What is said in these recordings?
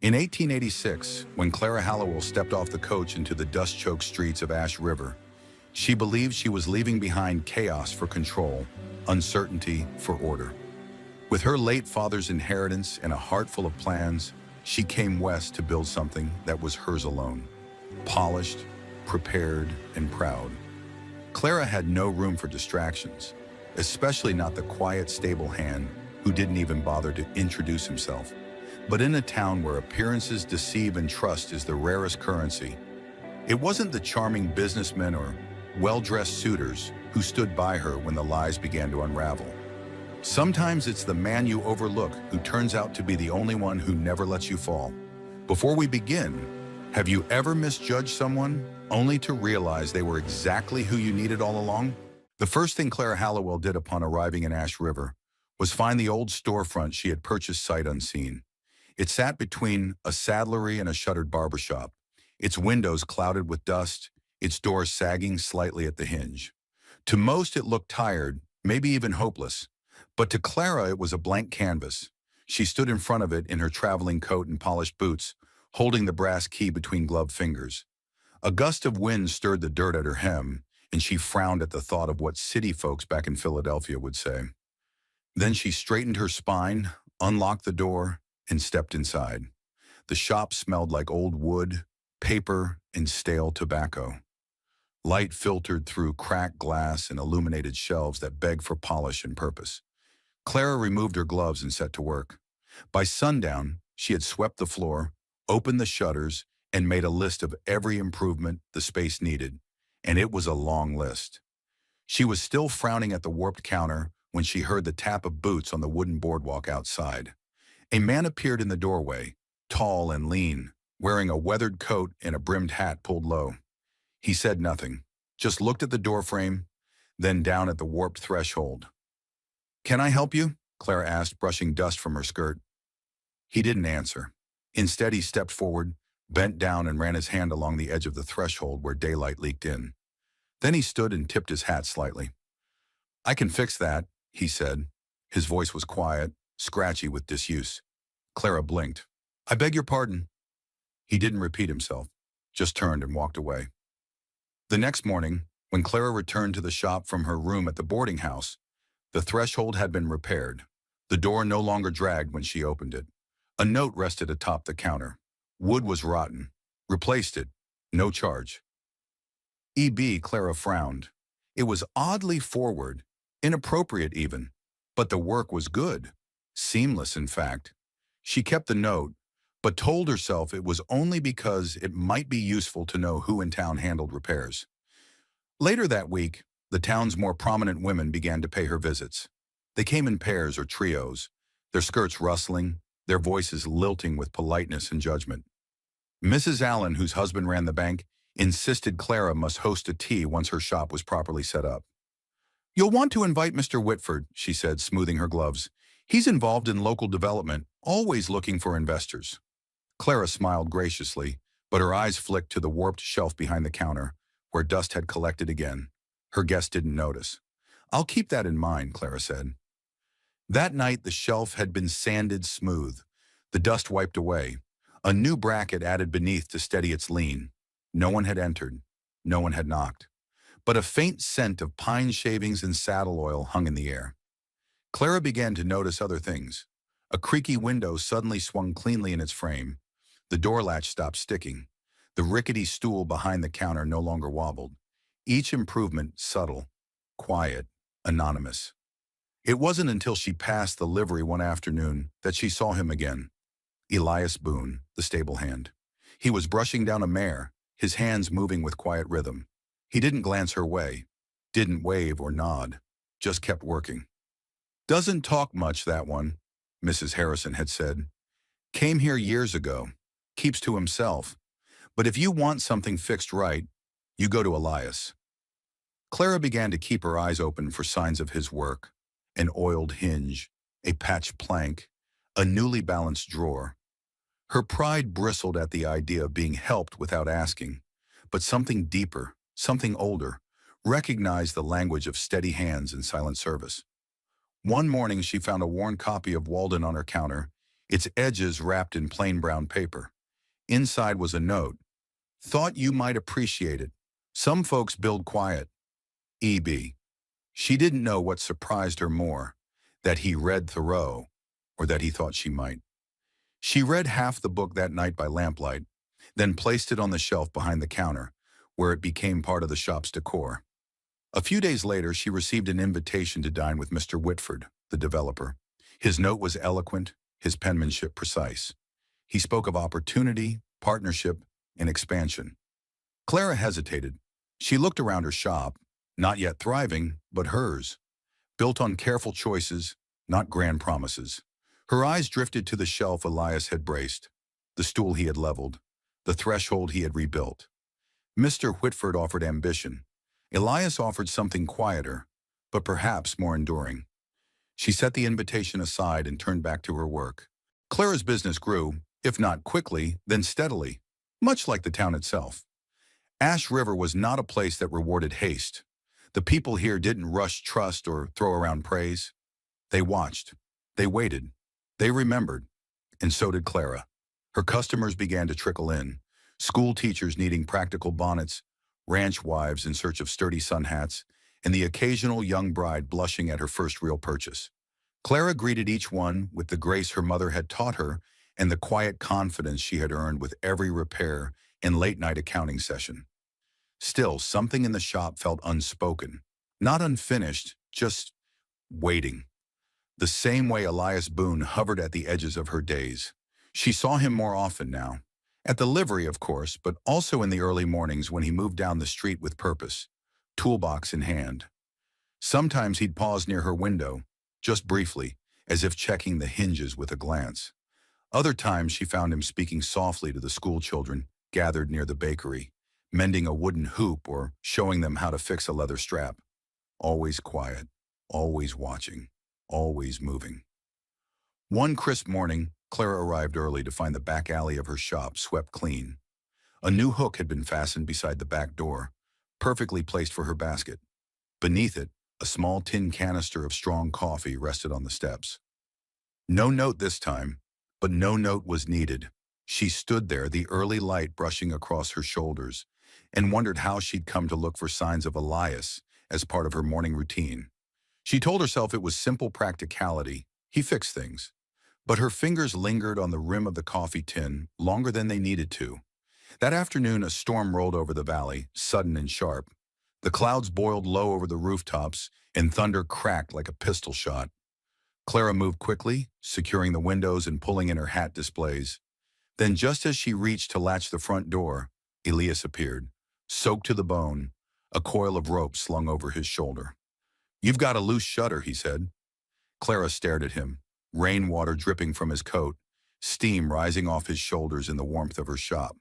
In 1886, when Clara Hallowell stepped off the coach into the dust-choked streets of Ash River, she believed she was leaving behind chaos for control, uncertainty for order. With her late father's inheritance and a heart full of plans, she came west to build something that was hers alone. Polished, prepared, and proud. Clara had no room for distractions, especially not the quiet, stable hand who didn't even bother to introduce himself. But in a town where appearances deceive and trust is the rarest currency, it wasn't the charming businessmen or well-dressed suitors who stood by her when the lies began to unravel. Sometimes it's the man you overlook who turns out to be the only one who never lets you fall. Before we begin, have you ever misjudged someone only to realize they were exactly who you needed all along? The first thing Clara Hallowell did upon arriving in Ash River was find the old storefront she had purchased sight unseen. It sat between a saddlery and a shuttered barbershop, its windows clouded with dust, its doors sagging slightly at the hinge. To most it looked tired, maybe even hopeless, but to Clara it was a blank canvas. She stood in front of it in her traveling coat and polished boots, holding the brass key between gloved fingers. A gust of wind stirred the dirt at her hem, and she frowned at the thought of what city folks back in Philadelphia would say. Then she straightened her spine, unlocked the door, and stepped inside. The shop smelled like old wood, paper, and stale tobacco. Light filtered through cracked glass and illuminated shelves that begged for polish and purpose. Clara removed her gloves and set to work. By sundown, she had swept the floor, opened the shutters, and made a list of every improvement the space needed, and it was a long list. She was still frowning at the warped counter when she heard the tap of boots on the wooden boardwalk outside. A man appeared in the doorway, tall and lean, wearing a weathered coat and a brimmed hat pulled low. He said nothing, just looked at the doorframe, then down at the warped threshold. "Can I help you?" Clara asked, brushing dust from her skirt. He didn't answer. Instead, he stepped forward, bent down and ran his hand along the edge of the threshold where daylight leaked in. Then he stood and tipped his hat slightly. "I can fix that," he said. His voice was quiet, scratchy with disuse. Clara blinked. "I beg your pardon." He didn't repeat himself, just turned and walked away. The next morning, when Clara returned to the shop from her room at the boarding house, the threshold had been repaired. The door no longer dragged when she opened it. A note rested atop the counter. Wood was rotten. Replaced it. No charge. E.B. Clara frowned. It was oddly forward, inappropriate even, but the work was good. Seamless, in fact. She kept the note, but told herself it was only because it might be useful to know who in town handled repairs. Later that week, the town's more prominent women began to pay her visits. They came in pairs or trios, their skirts rustling, their voices lilting with politeness and judgment. Mrs. Allen, whose husband ran the bank, insisted Clara must host a tea once her shop was properly set up. "You'll want to invite Mr. Whitford," she said, smoothing her gloves. "He's involved in local development, always looking for investors." Clara smiled graciously, but her eyes flicked to the warped shelf behind the counter, where dust had collected again. Her guest didn't notice. "I'll keep that in mind," Clara said. That night, the shelf had been sanded smooth, the dust wiped away, a new bracket added beneath to steady its lean. No one had entered. No one had knocked. But a faint scent of pine shavings and saddle oil hung in the air. Clara began to notice other things. A creaky window suddenly swung cleanly in its frame. The door latch stopped sticking. The rickety stool behind the counter no longer wobbled. Each improvement subtle, quiet, anonymous. It wasn't until she passed the livery one afternoon that she saw him again. Elias Boone, the stable hand. He was brushing down a mare, his hands moving with quiet rhythm. He didn't glance her way, didn't wave or nod, just kept working. "Doesn't talk much, that one," Mrs. Harrison had said. "Came here years ago, keeps to himself. But if you want something fixed right, you go to Elias." Clara began to keep her eyes open for signs of his work. An oiled hinge, a patched plank, a newly balanced drawer. Her pride bristled at the idea of being helped without asking, but something deeper, something older, recognized the language of steady hands and silent service. One morning she found a worn copy of Walden on her counter. its edges wrapped in plain brown paper. Inside was a note. Thought you might appreciate it. Some folks build quiet. E.B. She didn't know what surprised her more, that he read Thoreau, or that he thought she might. She read half the book that night by lamplight, then placed it on the shelf behind the counter, where it became part of the shop's decor. A few days later, she received an invitation to dine with Mr. Whitford, the developer. His note was eloquent, his penmanship precise. He spoke of opportunity, partnership, and expansion. Clara hesitated. She looked around her shop, not yet thriving, but hers, built on careful choices, not grand promises. Her eyes drifted to the shelf Elias had braced, the stool he had leveled, the threshold he had rebuilt. Mr. Whitford offered ambition. Elias offered something quieter, but perhaps more enduring. She set the invitation aside and turned back to her work. Clara's business grew, if not quickly, then steadily, much like the town itself. Ash River was not a place that rewarded haste. The people here didn't rush trust or throw around praise. They watched. They waited. They remembered. And so did Clara. Her customers began to trickle in. School teachers needing practical bonnets, ranch wives in search of sturdy sun hats, and the occasional young bride blushing at her first real purchase. Clara greeted each one with the grace her mother had taught her and the quiet confidence she had earned with every repair and late-night accounting session. Still, something in the shop felt unspoken, not unfinished, just waiting. The same way Elias Boone hovered at the edges of her days. She saw him more often now. At the livery, of course, but also in the early mornings when he moved down the street with purpose, toolbox in hand. Sometimes he'd pause near her window, just briefly, as if checking the hinges with a glance. Other times she found him speaking softly to the school children gathered near the bakery, mending a wooden hoop or showing them how to fix a leather strap. Always quiet, always watching, always moving. One crisp morning, Clara arrived early to find the back alley of her shop swept clean. A new hook had been fastened beside the back door, perfectly placed for her basket. Beneath it, a small tin canister of strong coffee rested on the steps. No note this time, but no note was needed. She stood there, the early light brushing across her shoulders, and wondered how she'd come to look for signs of Elias as part of her morning routine. She told herself it was simple practicality. He fixed things. But her fingers lingered on the rim of the coffee tin longer than they needed to. That afternoon, a storm rolled over the valley, sudden and sharp. The clouds boiled low over the rooftops, and thunder cracked like a pistol shot. Clara moved quickly, securing the windows and pulling in her hat displays. Then just as she reached to latch the front door, Elias appeared, soaked to the bone, a coil of rope slung over his shoulder. "You've got a loose shutter," he said. Clara stared at him, rainwater dripping from his coat, steam rising off his shoulders in the warmth of her shop.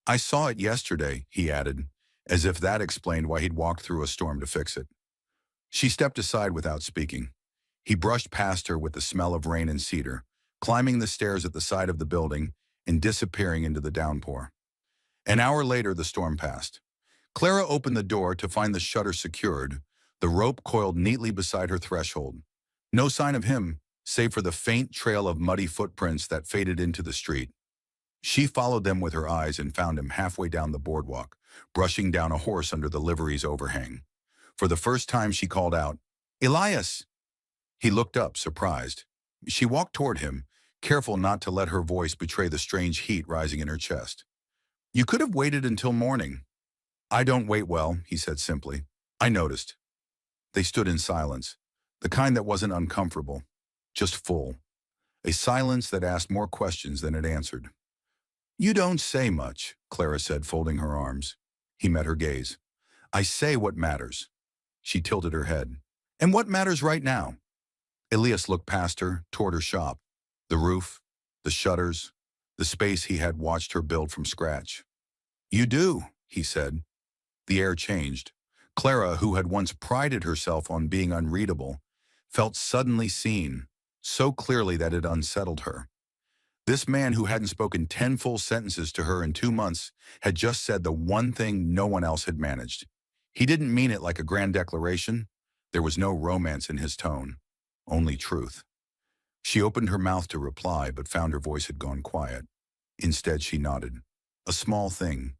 "I saw it yesterday," he added, as if that explained why he'd walked through a storm to fix it. She stepped aside without speaking. He brushed past her with the smell of rain and cedar, climbing the stairs at the side of the building and disappearing into the downpour. An hour later, the storm passed. Clara opened the door to find the shutter secured, the rope coiled neatly beside her threshold. No sign of him, save for the faint trail of muddy footprints that faded into the street. She followed them with her eyes and found him halfway down the boardwalk, brushing down a horse under the livery's overhang. For the first time, she called out, "Elias!" He looked up, surprised. She walked toward him, careful not to let her voice betray the strange heat rising in her chest. "You could have waited until morning." "I don't wait well," he said simply. "I noticed." They stood in silence, the kind that wasn't uncomfortable, just full. A silence that asked more questions than it answered. "You don't say much," Clara said, folding her arms. He met her gaze. "I say what matters." She tilted her head. "And what matters right now?" Elias looked past her, toward her shop. The roof, the shutters, the space he had watched her build from scratch. "You do," he said. The air changed. Clara, who had once prided herself on being unreadable, felt suddenly seen, so clearly that it unsettled her. This man who hadn't spoken 10 full sentences to her in 2 months had just said the one thing no one else had managed. He didn't mean it like a grand declaration. There was no romance in his tone, only truth. She opened her mouth to reply, but found her voice had gone quiet. Instead, she nodded. A small thing,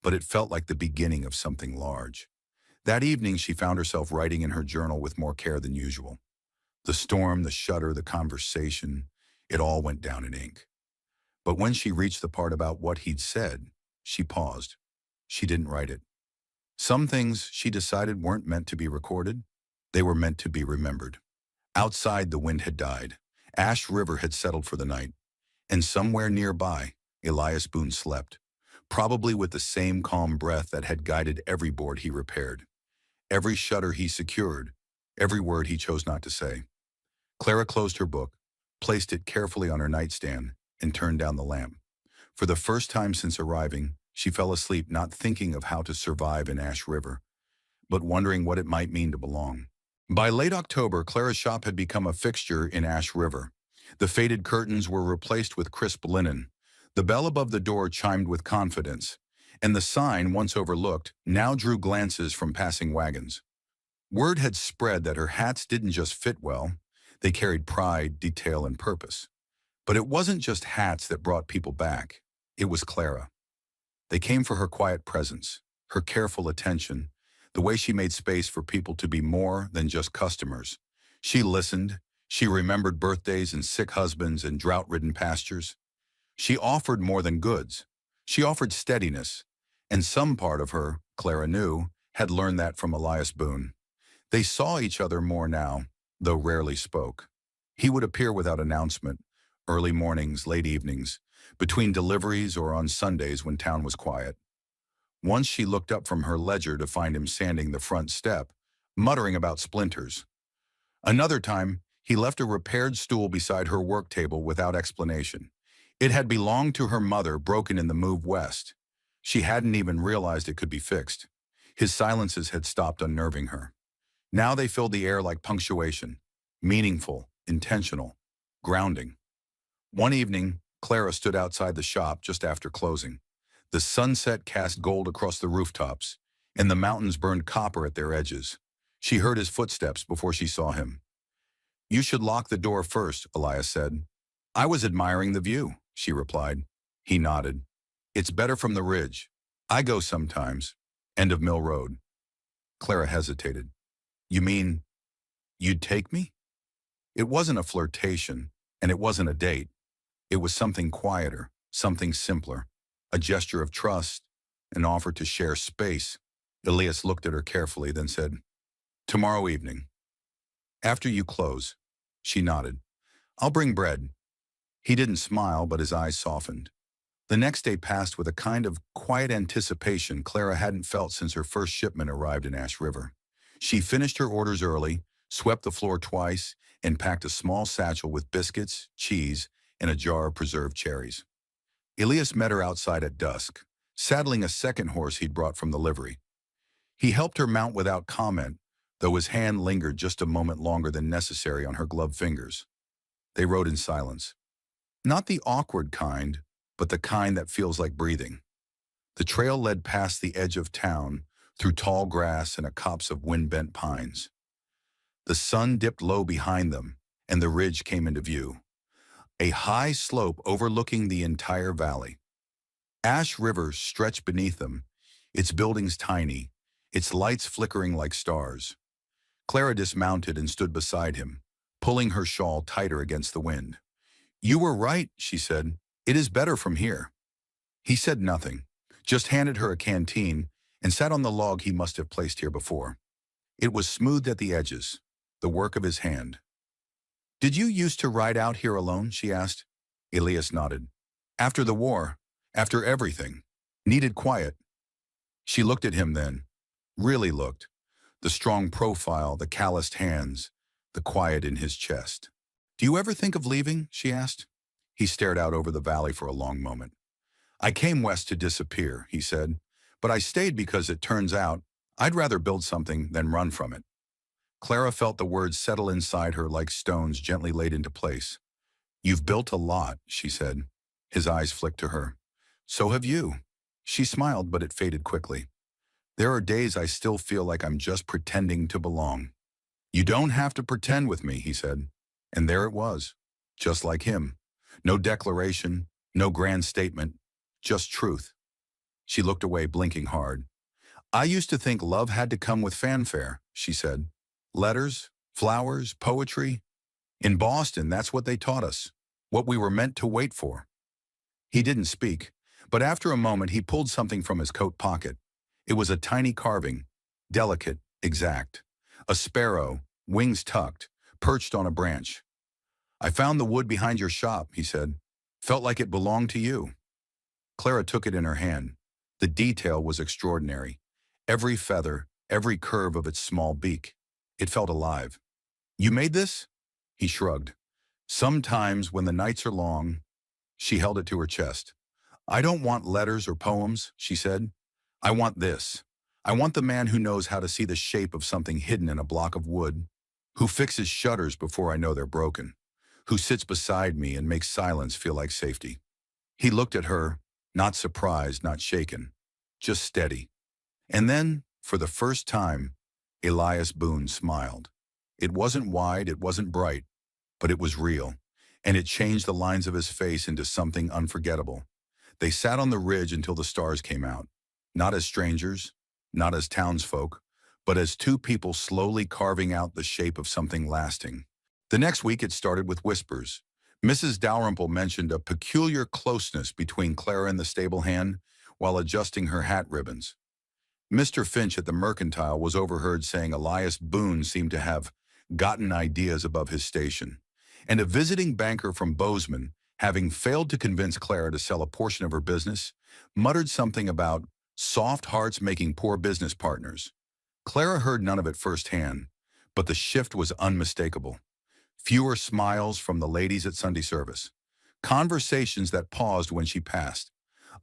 but it felt like the beginning of something large. That evening, she found herself writing in her journal with more care than usual. The storm, the shudder, the conversation, it all went down in ink. But when she reached the part about what he'd said, she paused. She didn't write it. Some things, she decided, weren't meant to be recorded. They were meant to be remembered. Outside, the wind had died. Ash River had settled for the night. And somewhere nearby, Elias Boone slept, probably with the same calm breath that had guided every board he repaired, every shutter he secured, every word he chose not to say. Clara closed her book, placed it carefully on her nightstand, and turned down the lamp. For the first time since arriving, she fell asleep not thinking of how to survive in Ash River, but wondering what it might mean to belong. By late October, Clara's shop had become a fixture in Ash River. The faded curtains were replaced with crisp linen. The bell above the door chimed with confidence, and the sign, once overlooked, now drew glances from passing wagons. Word had spread that her hats didn't just fit well, they carried pride, detail, and purpose. But it wasn't just hats that brought people back. It was Clara. They came for her quiet presence, her careful attention, the way she made space for people to be more than just customers. She listened. She remembered birthdays and sick husbands and drought-ridden pastures. She offered more than goods. She offered steadiness. And some part of her, Clara knew, had learned that from Elias Boone. They saw each other more now, though rarely spoke. He would appear without announcement, early mornings, late evenings, between deliveries or on Sundays when town was quiet. Once she looked up from her ledger to find him sanding the front step, muttering about splinters. Another time, he left a repaired stool beside her work table without explanation. It had belonged to her mother, broken in the move west. She hadn't even realized it could be fixed. His silences had stopped unnerving her. Now they filled the air like punctuation, meaningful, intentional, grounding. One evening, Clara stood outside the shop just after closing. The sunset cast gold across the rooftops, and the mountains burned copper at their edges. She heard his footsteps before she saw him. "You should lock the door first," Elias said. "I was admiring the view," she replied. He nodded. "It's better from the ridge. I go sometimes." End of Mill Road. Clara hesitated. "You mean, you'd take me?" It wasn't a flirtation, and it wasn't a date. It was something quieter, something simpler, a gesture of trust, an offer to share space. Elias looked at her carefully, then said, "Tomorrow evening. After you close." She nodded. "I'll bring bread." He didn't smile, but his eyes softened. The next day passed with a kind of quiet anticipation Clara hadn't felt since her first shipment arrived in Ash River. She finished her orders early, swept the floor twice, and packed a small satchel with biscuits, cheese, and a jar of preserved cherries. Elias met her outside at dusk, saddling a second horse he'd brought from the livery. He helped her mount without comment, though his hand lingered just a moment longer than necessary on her gloved fingers. They rode in silence. Not the awkward kind, but the kind that feels like breathing. The trail led past the edge of town, through tall grass and a copse of wind-bent pines. The sun dipped low behind them, and the ridge came into view, a high slope overlooking the entire valley. Ash River stretched beneath them, its buildings tiny, its lights flickering like stars. Clara dismounted and stood beside him, pulling her shawl tighter against the wind. "You were right," she said. "It is better from here." He said nothing, just handed her a canteen and sat on the log he must have placed here before. It was smoothed at the edges, the work of his hand. "Did you used to ride out here alone?" she asked. Elias nodded. "After the war, after everything. Needed quiet." She looked at him then, really looked. The strong profile, the calloused hands, the quiet in his chest. "Do you ever think of leaving?" she asked. He stared out over the valley for a long moment. "I came west to disappear," he said, "but I stayed because it turns out I'd rather build something than run from it." Clara felt the words settle inside her like stones gently laid into place. "You've built a lot," she said. His eyes flicked to her. "So have you." She smiled, but it faded quickly. "There are days I still feel like I'm just pretending to belong." "You don't have to pretend with me," he said. And there it was. just like him. No declaration, no grand statement, just truth. She looked away, blinking hard. I used to think love had to come with fanfare, she said. Letters, flowers, poetry. In Boston, that's what they taught us, what we were meant to wait for. He didn't speak, but after a moment he pulled something from his coat pocket. It was a tiny carving, delicate, exact. A sparrow, wings tucked, perched on a branch. I found the wood behind your shop, he said. Felt like it belonged to you. Clara took it in her hand. The detail was extraordinary. Every feather, every curve of its small beak. It felt alive. You made this? He shrugged. Sometimes when the nights are long. She held it to her chest. I don't want letters or poems, she said. I want this. I want the man who knows how to see the shape of something hidden in a block of wood, who fixes shutters before I know they're broken, who sits beside me and makes silence feel like safety. He looked at her, not surprised, not shaken, just steady. And then, for the first time, Elias Boone smiled. It wasn't wide, it wasn't bright, but it was real, and it changed the lines of his face into something unforgettable. They sat on the ridge until the stars came out, not as strangers, not as townsfolk, but as two people slowly carving out the shape of something lasting. The next week it started with whispers. Mrs. Dalrymple mentioned a peculiar closeness between Clara and the stable hand while adjusting her hat ribbons. Mr. Finch at the Mercantile was overheard saying Elias Boone seemed to have gotten ideas above his station, and a visiting banker from Bozeman, having failed to convince Clara to sell a portion of her business, muttered something about soft hearts making poor business partners. Clara heard none of it firsthand, but the shift was unmistakable. Fewer smiles from the ladies at Sunday service. Conversations that paused when she passed.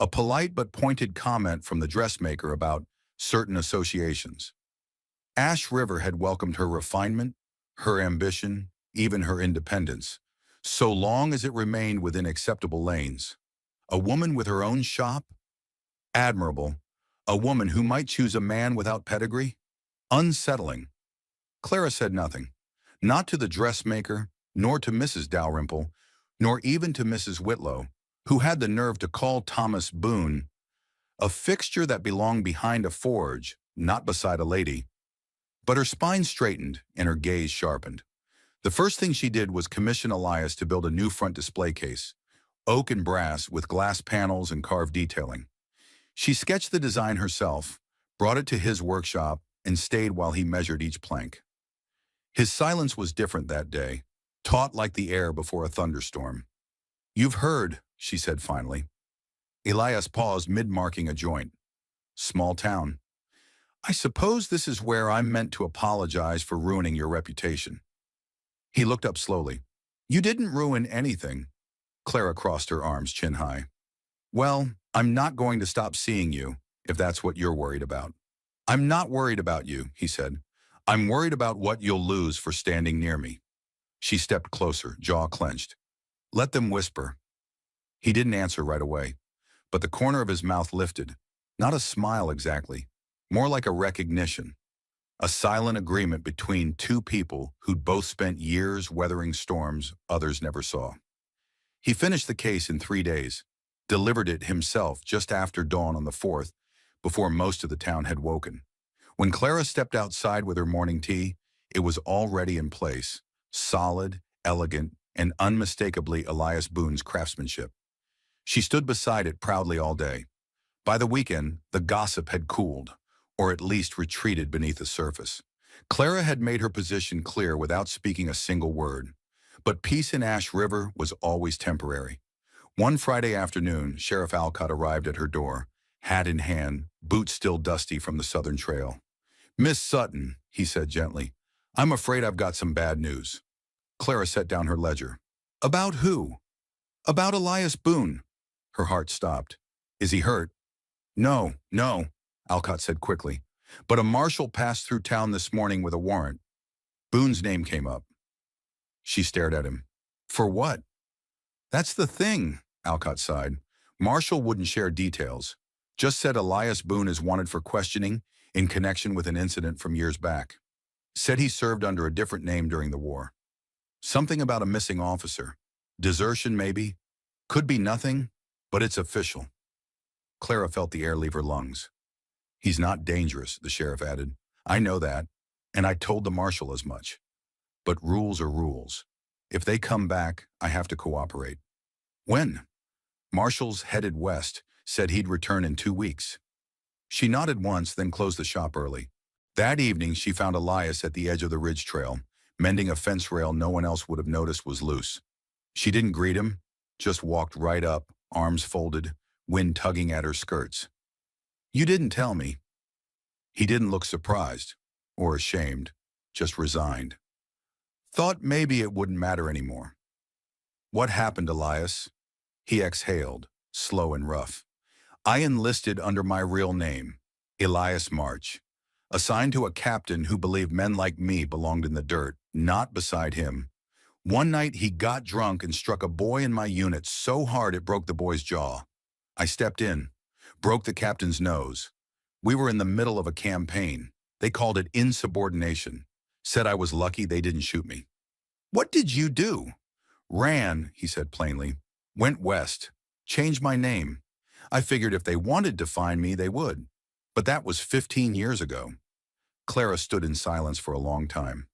A polite but pointed comment from the dressmaker about certain associations. Ash River had welcomed her refinement, her ambition, even her independence, so long as it remained within acceptable lanes. A woman with her own shop? Admirable. A woman who might choose a man without pedigree? Unsettling. Clara said nothing. Not to the dressmaker, nor to Mrs. Dalrymple, nor even to Mrs. Whitlow, who had the nerve to call Thomas Boone a fixture that belonged behind a forge, not beside a lady. But her spine straightened and her gaze sharpened. The first thing she did was commission Elias to build a new front display case, oak and brass with glass panels and carved detailing. She sketched the design herself, brought it to his workshop, and stayed while he measured each plank. His silence was different that day, taut like the air before a thunderstorm. You've heard, she said finally. Elias paused mid-marking a joint. Small town. I suppose this is where I'm meant to apologize for ruining your reputation. He looked up slowly. You didn't ruin anything. Clara crossed her arms, chin high. Well, I'm not going to stop seeing you, if that's what you're worried about. I'm not worried about you, he said. I'm worried about what you'll lose for standing near me. She stepped closer, jaw clenched. Let them whisper. He didn't answer right away, but the corner of his mouth lifted. Not a smile exactly, more like a recognition. A silent agreement between two people who'd both spent years weathering storms others never saw. He finished the case in 3 days, delivered it himself just after dawn on the 4th, before most of the town had woken. When Clara stepped outside with her morning tea, it was already in place, solid, elegant, and unmistakably Elias Boone's craftsmanship. She stood beside it proudly all day. By the weekend, the gossip had cooled, or at least retreated beneath the surface. Clara had made her position clear without speaking a single word. But peace in Ash River was always temporary. One Friday afternoon, Sheriff Alcott arrived at her door, hat in hand, boots still dusty from the southern trail. Miss Sutton, he said gently, I'm afraid I've got some bad news. Clara set down her ledger. About who? About Elias Boone. Her heart stopped. Is he hurt? No, Alcott said quickly. But a marshal passed through town this morning with a warrant. Boone's name came up. She stared at him. For what? That's the thing, Alcott sighed. Marshal wouldn't share details. Just said Elias Boone is wanted for questioning in connection with an incident from years back. Said he served under a different name during the war. Something about a missing officer. Desertion, maybe. Could be nothing, but it's official. Clara felt the air leave her lungs. He's not dangerous, the sheriff added. I know that, and I told the marshal as much. But rules are rules. If they come back, I have to cooperate. When? Marshals headed west, said he'd return in 2 weeks. She nodded once, then closed the shop early. That evening, she found Elias at the edge of the ridge trail, mending a fence rail no one else would have noticed was loose. She didn't greet him, just walked right up, arms folded, wind tugging at her skirts. You didn't tell me. He didn't look surprised, or ashamed, just resigned. Thought maybe it wouldn't matter anymore. What happened, Elias? He exhaled, slow and rough. I enlisted under my real name, Elias March, assigned to a captain who believed men like me belonged in the dirt, not beside him. One night he got drunk and struck a boy in my unit so hard it broke the boy's jaw. I stepped in, broke the captain's nose. We were in the middle of a campaign. They called it insubordination. Said I was lucky they didn't shoot me. What did you do? Ran, he said plainly. Went west. Changed my name. I figured if they wanted to find me, they would. But that was 15 years ago. Clara stood in silence for a long time.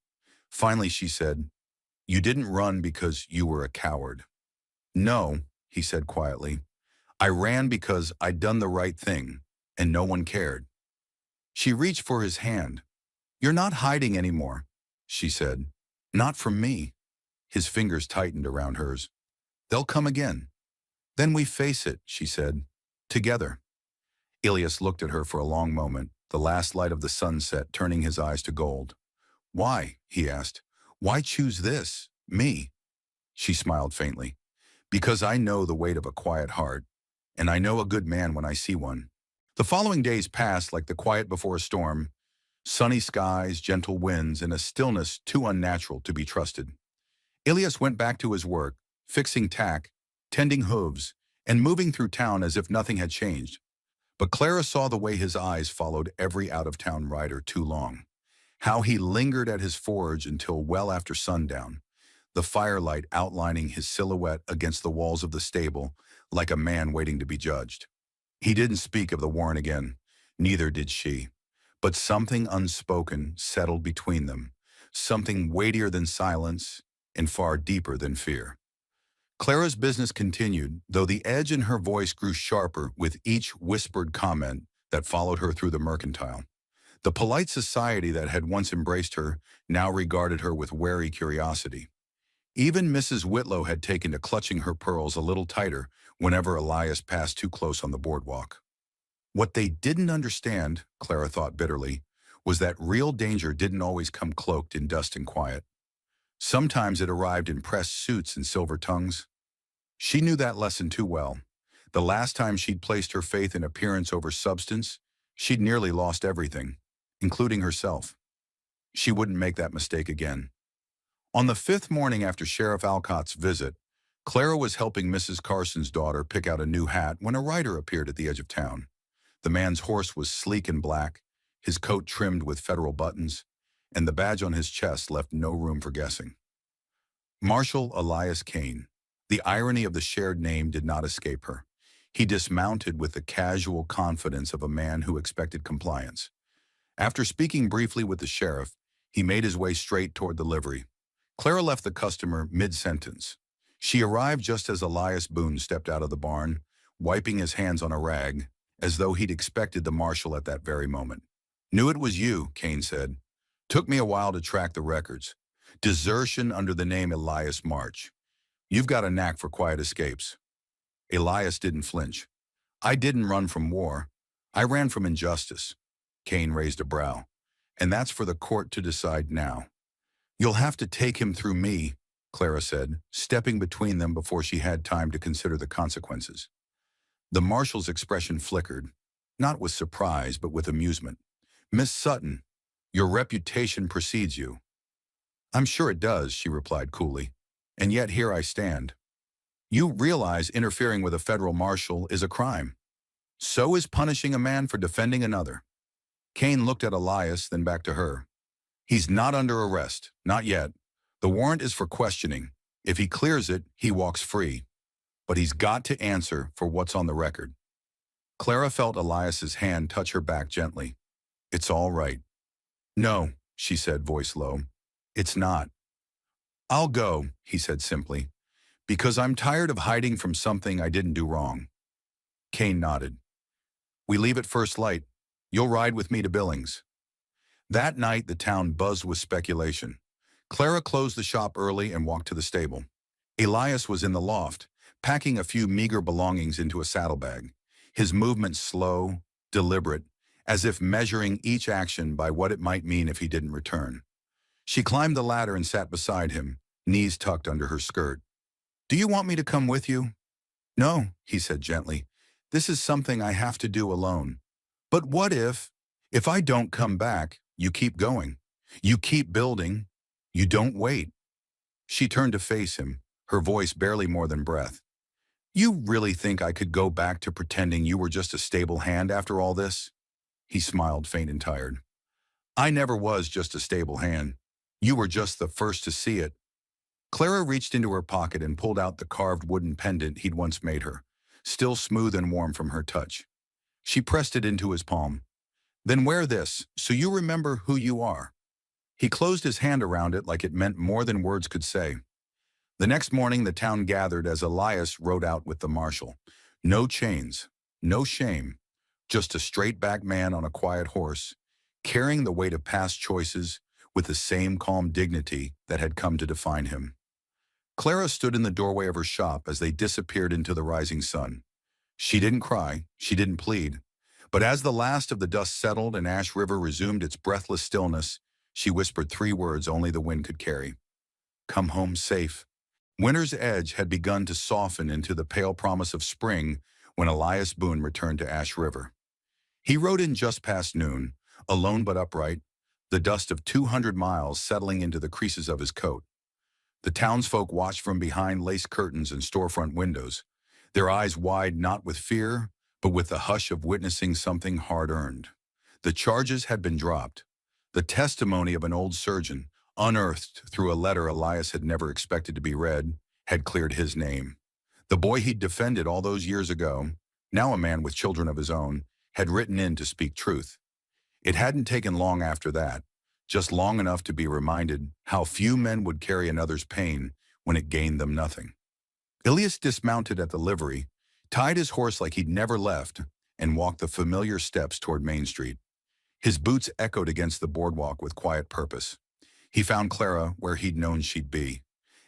Finally, she said, You didn't run because you were a coward. No, he said quietly. I ran because I'd done the right thing, and no one cared. She reached for his hand. You're not hiding anymore, she said. Not from me. His fingers tightened around hers. They'll come again. Then we face it, she said. Together. Elias looked at her for a long moment, the last light of the sunset turning his eyes to gold. Why? He asked. Why choose this? Me? She smiled faintly. Because I know the weight of a quiet heart, and I know a good man when I see one. The following days passed like the quiet before a storm, sunny skies, gentle winds, and a stillness too unnatural to be trusted. Elias went back to his work, fixing tack, tending hooves, and moving through town as if nothing had changed. But Clara saw the way his eyes followed every out-of-town rider too long, how he lingered at his forge until well after sundown, the firelight outlining his silhouette against the walls of the stable like a man waiting to be judged. He didn't speak of the warrant again, neither did she. But something unspoken settled between them, something weightier than silence and far deeper than fear. Clara's business continued, though the edge in her voice grew sharper with each whispered comment that followed her through the mercantile. The polite society that had once embraced her now regarded her with wary curiosity. Even Mrs. Whitlow had taken to clutching her pearls a little tighter whenever Elias passed too close on the boardwalk. What they didn't understand, Clara thought bitterly, was that real danger didn't always come cloaked in dust and quiet. Sometimes it arrived in pressed suits and silver tongues. She knew that lesson too well. The last time she'd placed her faith in appearance over substance, she'd nearly lost everything, including herself. She wouldn't make that mistake again. On the 5th morning after Sheriff Alcott's visit, Clara was helping Mrs. Carson's daughter pick out a new hat when a rider appeared at the edge of town. The man's horse was sleek and black, his coat trimmed with federal buttons, and the badge on his chest left no room for guessing. Marshal Elias Kane. The irony of the shared name did not escape her. He dismounted with the casual confidence of a man who expected compliance. After speaking briefly with the sheriff, he made his way straight toward the livery. Clara left the customer mid-sentence. She arrived just as Elias Boone stepped out of the barn, wiping his hands on a rag, as though he'd expected the marshal at that very moment. Knew it was you, Kane said. Took me a while to track the records. Desertion under the name Elias March. You've got a knack for quiet escapes. Elias didn't flinch. I didn't run from war. I ran from injustice. Kane raised a brow. And that's for the court to decide now. You'll have to take him through me, Clara said, stepping between them before she had time to consider the consequences. The marshal's expression flickered, not with surprise, but with amusement. Miss Sutton, your reputation precedes you. I'm sure it does, she replied coolly. And yet here I stand. You realize interfering with a federal marshal is a crime. So is punishing a man for defending another. Kane looked at Elias, then back to her. He's not under arrest, not yet. The warrant is for questioning. If he clears it, he walks free. But he's got to answer for what's on the record. Clara felt Elias's hand touch her back gently. It's all right. No, she said, voice low. It's not. I'll go, he said simply, because I'm tired of hiding from something I didn't do wrong. Kane nodded. We leave at first light. You'll ride with me to Billings. That night, the town buzzed with speculation. Clara closed the shop early and walked to the stable. Elias was in the loft, packing a few meager belongings into a saddlebag, his movements slow, deliberate, as if measuring each action by what it might mean if he didn't return. She climbed the ladder and sat beside him, knees tucked under her skirt. Do you want me to come with you? No, he said gently. This is something I have to do alone. But what if I don't come back, you keep going? You keep building. You don't wait. She turned to face him, her voice barely more than breath. You really think I could go back to pretending you were just a stable hand after all this? He smiled, faint and tired. I never was just a stable hand. You were just the first to see it. Clara reached into her pocket and pulled out the carved wooden pendant he'd once made her, still smooth and warm from her touch. She pressed it into his palm. Then wear this, so you remember who you are. He closed his hand around it like it meant more than words could say. The next morning, the town gathered as Elias rode out with the marshal. No chains, no shame, just a straight-backed man on a quiet horse, carrying the weight of past choices with the same calm dignity that had come to define him. Clara stood in the doorway of her shop as they disappeared into the rising sun. She didn't cry, she didn't plead, but as the last of the dust settled and Ash River resumed its breathless stillness, she whispered 3 words only the wind could carry. Come home safe. Winter's edge had begun to soften into the pale promise of spring when Elias Boone returned to Ash River. He rode in just past noon, alone but upright, the dust of 200 miles settling into the creases of his coat. The townsfolk watched from behind lace curtains and storefront windows, their eyes wide not with fear, but with the hush of witnessing something hard-earned. The charges had been dropped. The testimony of an old surgeon, unearthed through a letter Elias had never expected to be read, had cleared his name. The boy he'd defended all those years ago, now a man with children of his own, had written in to speak truth. It hadn't taken long after that, just long enough to be reminded how few men would carry another's pain when it gained them nothing. Elias dismounted at the livery, tied his horse like he'd never left, and walked the familiar steps toward Main Street. His boots echoed against the boardwalk with quiet purpose. He found Clara where he'd known she'd be,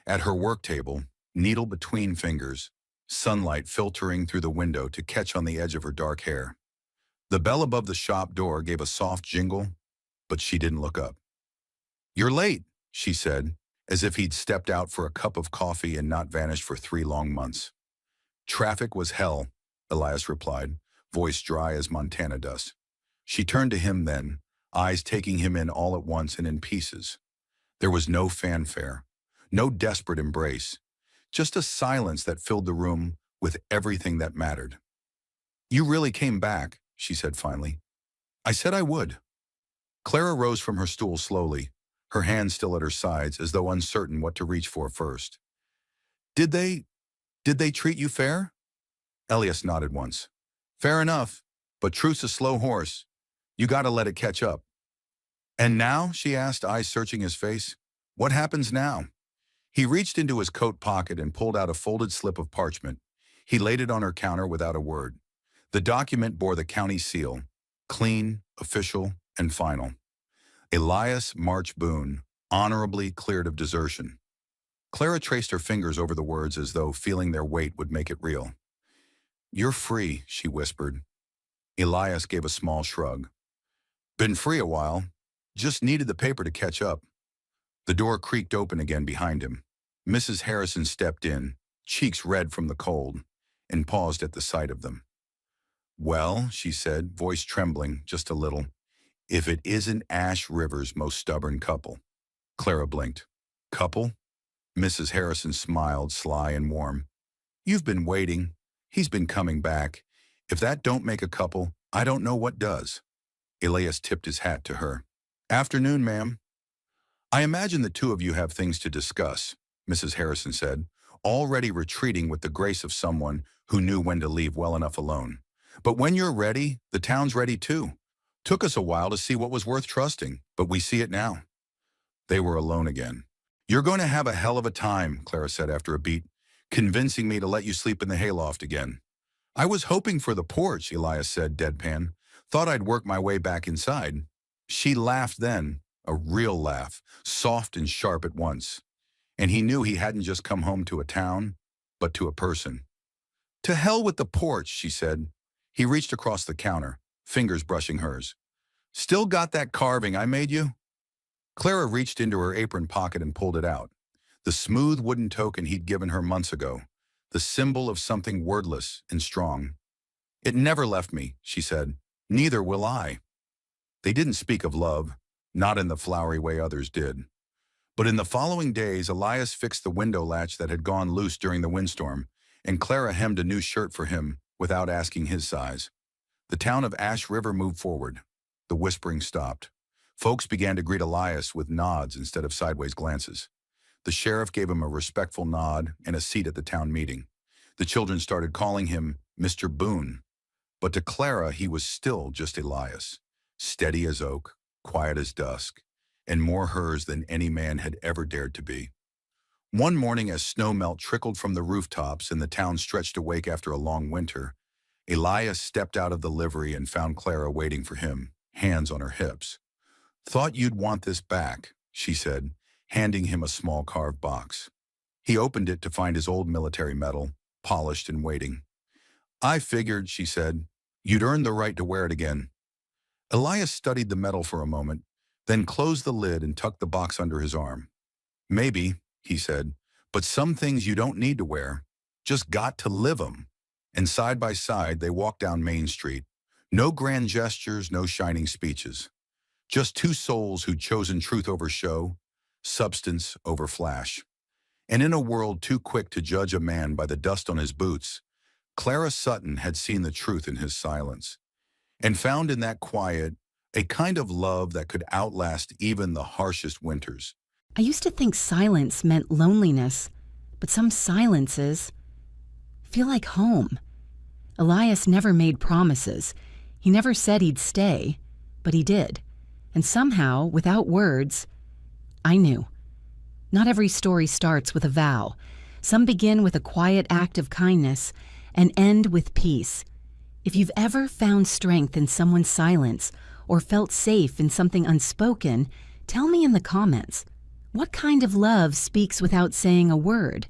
at her work table, needle between fingers, sunlight filtering through the window to catch on the edge of her dark hair. The bell above the shop door gave a soft jingle, but she didn't look up. You're late, she said, as if he'd stepped out for a cup of coffee and not vanished for 3 long months. Traffic was hell, Elias replied, voice dry as Montana dust. She turned to him then, eyes taking him in all at once and in pieces. There was no fanfare, no desperate embrace, just a silence that filled the room with everything that mattered. You really came back, she said finally. I said I would. Clara rose from her stool slowly, her hands still at her sides as though uncertain what to reach for first. Did they treat you fair? Elias nodded once. Fair enough, but truth's a slow horse. You gotta let it catch up. And now, she asked, eyes searching his face, what happens now? He reached into his coat pocket and pulled out a folded slip of parchment. He laid it on her counter without a word. The document bore the county seal, clean, official, and final. Elias March Boone, honorably cleared of desertion. Clara traced her fingers over the words as though feeling their weight would make it real. You're free, she whispered. Elias gave a small shrug. Been free a while. Just needed the paper to catch up. The door creaked open again behind him. Mrs. Harrison stepped in, cheeks red from the cold, and paused at the sight of them. Well, she said, voice trembling just a little, if it isn't Ash River's most stubborn couple. Clara blinked. Couple? Mrs. Harrison smiled, sly and warm. You've been waiting. He's been coming back. If that don't make a couple, I don't know what does. Elias tipped his hat to her. Afternoon, ma'am. I imagine the 2 of you have things to discuss. Mrs. Harrison said, already retreating with the grace of someone who knew when to leave well enough alone. But when you're ready, the town's ready too. Took us a while to see what was worth trusting, but we see it now. They were alone again. You're going to have a hell of a time, Clara said after a beat, convincing me to let you sleep in the hayloft again. I was hoping for the porch, Elias said, deadpan. Thought I'd work my way back inside. She laughed then, a real laugh, soft and sharp at once. And he knew he hadn't just come home to a town, but to a person. To hell with the porch, she said. He reached across the counter, fingers brushing hers. Still got that carving I made you? Clara reached into her apron pocket and pulled it out. The smooth wooden token he'd given her months ago, the symbol of something wordless and strong. It never left me, she said. Neither will I. They didn't speak of love, not in the flowery way others did. But in the following days, Elias fixed the window latch that had gone loose during the windstorm, and Clara hemmed a new shirt for him without asking his size. The town of Ash River moved forward. The whispering stopped. Folks began to greet Elias with nods instead of sideways glances. The sheriff gave him a respectful nod and a seat at the town meeting. The children started calling him Mr. Boone. But to Clara, he was still just Elias, steady as oak, quiet as dusk, and more hers than any man had ever dared to be. One morning, as snow melt trickled from the rooftops and the town stretched awake after a long winter, Elias stepped out of the livery and found Clara waiting for him, hands on her hips. Thought you'd want this back, she said, handing him a small carved box. He opened it to find his old military medal, polished and waiting. I figured, she said, you'd earned the right to wear it again. Elias studied the medal for a moment, then closed the lid and tucked the box under his arm. Maybe, he said, but some things you don't need to wear. Just got to live 'em. And side by side, they walked down Main Street. No grand gestures, no shining speeches. Just two souls who'd chosen truth over show, substance over flash. And in a world too quick to judge a man by the dust on his boots, Clara Sutton had seen the truth in his silence, and found in that quiet a kind of love that could outlast even the harshest winters. I used to think silence meant loneliness, but some silences feel like home. Elias never made promises. He never said he'd stay, but he did. And somehow, without words, I knew. Not every story starts with a vow. Some begin with a quiet act of kindness and end with peace. If you've ever found strength in someone's silence or felt safe in something unspoken, tell me in the comments. What kind of love speaks without saying a word?